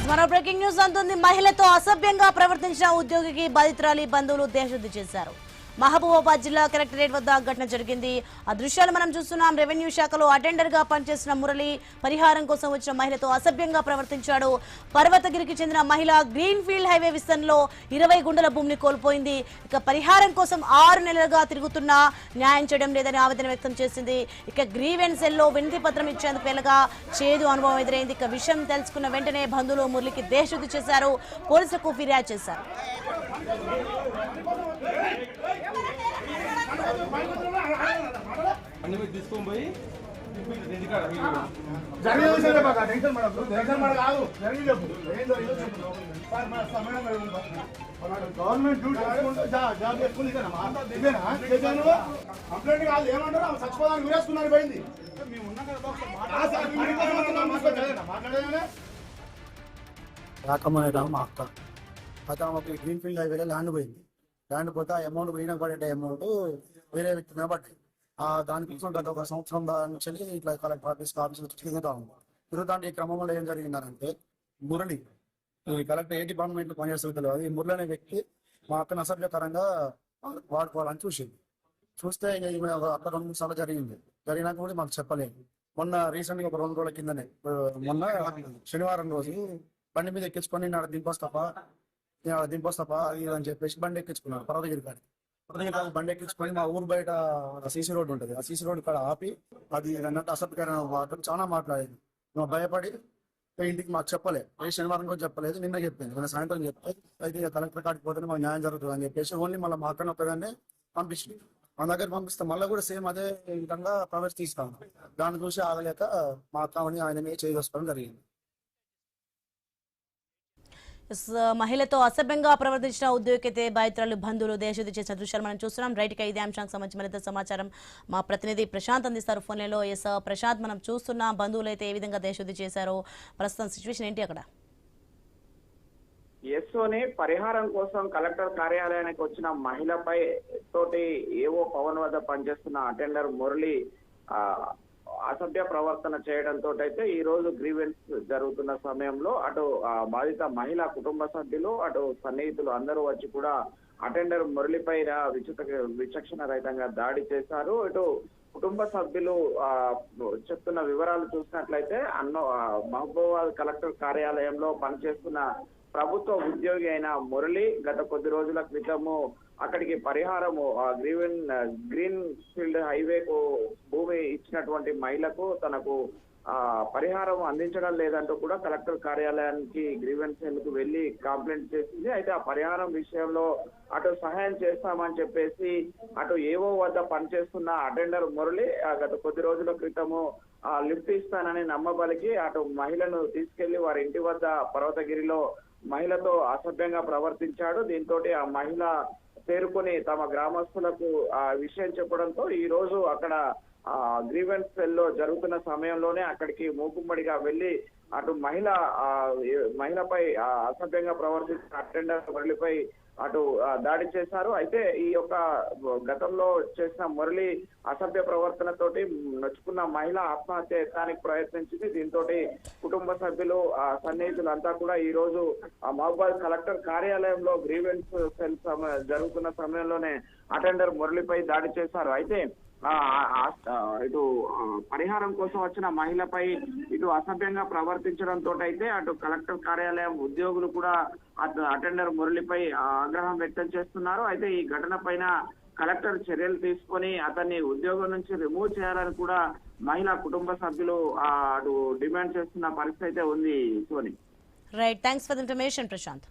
మరో breaking news అందుంది. మహిళతో అసభ్యంగా ప్రవర్తించిన ఉద్యోగికి బాధితురాలి బంధువులు దేశశుద్ధి చేశారు. మహబూబాబాద్ జిల్లా కలెక్టరేట్ వద్ద ఘటన జరిగింది. ఆ దృశ్యాలు మనం చూస్తున్నాం. రెవెన్యూ శాఖలో అటెండర్ గా పనిచేసిన మురళి పరిహారం కోసం వచ్చిన మహిళతో అసభ్యంగా ప్రవర్తించాడు. పర్వతగిరికి చెందిన మహిళ గ్రీన్ ఫీల్డ్ హైవే విస్తరణలో 20 గుంటల భూమిని కోల్పోయింది. ఇక పరిహారం కోసం 6 నెలలుగా తిరుగుతున్నా న్యాయం చేయడం లేదని ఆవేదన వ్యక్తం చేసింది. ఇక గ్రీవెన్స్ సెల్లో వినతి పత్రం ఇచ్చేందుకు వెళ్ళగా చేదు అనుభవం ఎదురైంది. ఇక విషయం తెలుసుకున్న వెంటనే బంధువులు మురళికి దేశశుద్ధి చేశారు. పోలీసులకు ఫిర్యాదు చేశారు. గవర్నమెంట్ జాబ్ చేసుకుని కంప్లైంట్ కాదు ఏమంటారు చచ్చిపోదానికి వీరేసుకున్నారు పోయింది. రాకమనేదా మా అక్క అయితే ఆమెకి గ్రీన్ ఫీల్డ్ హైవేలో ల్యాండ్ పోయింది. ల్యాండ్ పోతే ఆ అమౌంట్ పోయినా పడే అమౌంట్ వేరే వ్యక్తి మీద పడ్డాయి. దానికోసం గత 1 సంవత్సరం నుంచి ఇట్లా కలెక్టర్ ఆఫీస్ తిరుగుతా ఈ క్రమంలో ఏం జరిగిందంటే మురళి ఈ కలెక్టర్ ఏ డిపార్ట్మెంట్ పనిచేస్తుంది తెలియదు. ఈ మురళి అనే వ్యక్తి మా అక్కను అసభ్యకరంగా వాడుకోవాలని చూస్తే అక్కడ 2 సార్లు జరిగినాక కూడా మాకు చెప్పలేదు. మొన్న రీసెంట్గా ఒక 2 రోజుల కిందనే మొన్న శనివారం రోజు బండి మీద ఎక్కించుకొని నాడు దింపొస్తాపా అది అని చెప్పేసి బండి ఎక్కించుకున్నాను. పర్వతగిరి బండి ఎక్కించుకొని మా ఊరు బయట సీసీ రోడ్డు ఉంటుంది. ఆ సీసీ రోడ్డు కాడ ఆపి అది అన్నట్టు అసభ్యకరమైన మాటలు చాలా మాట్లాడేది. మేము భయపడి ఇంటికి మాకు చెప్పలేదు. శనివారం కూడా చెప్పలేదు, నిన్న చెప్పింది. నిన్న సాయంత్రం చెప్తే అయితే కలెక్టర్ కాడికి పోతే మాకు న్యాయం జరుగుతుంది అని చెప్పేసి ఓన్లీ మళ్ళీ మా అక్కడ ఒక్కదాన్నే పంపించింది. మన దగ్గర పంపిస్తే మళ్ళీ కూడా సేమ్ అదే విధంగా ప్రవర్తిస్తాను. దాన్ని చూసి ఆగలేక మా అక్కని ఆయన చేసుకోవడం జరిగింది. మహిళతో అసభ్యంగా ప్రవర్తించిన ఉద్యోగితే బాధితురాలు బంధువులు దేశశుద్ధి చేసిన దృశ్యాలు మనం చూస్తున్నాం. రైట్ గా ఇదే అంశానికి సంబంధించి మరింత సమాచారం మా ప్రతినిధి ప్రశాంత్ అందిస్తారు ఫోన్లలో. ఎస్ ప్రశాంత్, మనం చూస్తున్నాం బంధువులు అయితే ఏ విధంగా దేశశుద్ధి చేశారో, ప్రస్తుతం సిచ్యువేషన్ ఏంటి అక్కడ? ఎస్ఓని పరిహారం కోసం కలెక్టర్ కార్యాలయానికి వచ్చిన మహిళపై తోటి ఏవో పవన్ వద్ద పనిచేస్తున్న అటెండర్ మురళి అసభ్య ప్రవర్తన చేయడంతో అయితే ఈ రోజు గ్రీవెన్స్ జరుగుతున్న సమయంలో అటు బాధిత మహిళ కుటుంబ సభ్యులు అటు సన్నిహితులు అందరూ వచ్చి కూడా అటెండర్ మురళిపై విచక్షణ రహితంగా దాడి చేశారు. ఇటు కుటుంబ సభ్యులు చెప్తున్న వివరాలు చూసినట్లయితే మహబూబాబాద్ కలెక్టర్ కార్యాలయంలో పనిచేస్తున్న ప్రభుత్వ ఉద్యోగి అయిన మురళి గత కొద్ది రోజుల క్రితము అక్కడికి పరిహారము గ్రీన్ ఫీల్డ్ హైవేకు భూమి ఇచ్చినటువంటి మహిళకు తనకు పరిహారం అందించడం లేదంటూ కూడా కలెక్టర్ కార్యాలయానికి గ్రీవెన్స్ సెల్కు వెళ్లి కంప్లైంట్ చేసింది. అయితే ఆ పరిహారం విషయంలో అటు సహాయం చేస్తామని చెప్పేసి అటు ఏవో వద్ద పనిచేస్తున్న అటెండర్ మురళి గత కొద్ది రోజుల క్రితము లిఫ్ట్ ఇస్తానని నమ్మబలికి అటు మహిళను తీసుకెళ్లి వారి ఇంటి వద్ద పర్వతగిరిలో మహిళతో అసభ్యంగా ప్రవర్తించాడు. దీంతో ఆ మహిళ చేరుకొని తమ గ్రామస్తులకు ఆ విషయం చెప్పడంతో ఈ రోజు అక్కడ గ్రీవెన్స్ సెల్లో జరుగుతున్న సమయంలోనే అక్కడికి మూకుమ్మడిగా వెళ్లి అటు మహిళపై అసభ్యంగా ప్రవర్తించిన అటెండర్ మురళిపై అటు దాడి చేశారు. అయితే ఈ యొక్క గతంలో చేసిన మురళి అసభ్య ప్రవర్తనతోటి నొచ్చుకున్న మహిళ ఆత్మహత్య యత్నానికి ప్రయత్నించింది. దీంతో కుటుంబ సభ్యులు సన్నిహితులంతా కూడా ఈ రోజు మహబూబాబాద్ కలెక్టర్ కార్యాలయంలో గ్రీవెన్స్ సెల్ జరుగుతున్న సమయంలోనే అటెండర్ మురళిపై దాడి చేశారు. అయితే ఇటు పరిహారం కోసం వచ్చిన మహిళపై ఇటు అసభ్యంగా ప్రవర్తించడంతో అయితే అటు కలెక్టర్ కార్యాలయం ఉద్యోగులు కూడా అటెండర్ మురళిపై ఆగ్రహం వ్యక్తం చేస్తున్నారు. అయితే ఈ ఘటన పైన కలెక్టర్ చర్యలు తీసుకొని అతన్ని ఉద్యోగం నుంచి రిమూవ్ చేయాలని కూడా మహిళా కుటుంబ సభ్యులు అటు డిమాండ్ చేస్తున్న పరిస్థితి అయితే ఉంది. సోని, right, thanks for the information Prashanth.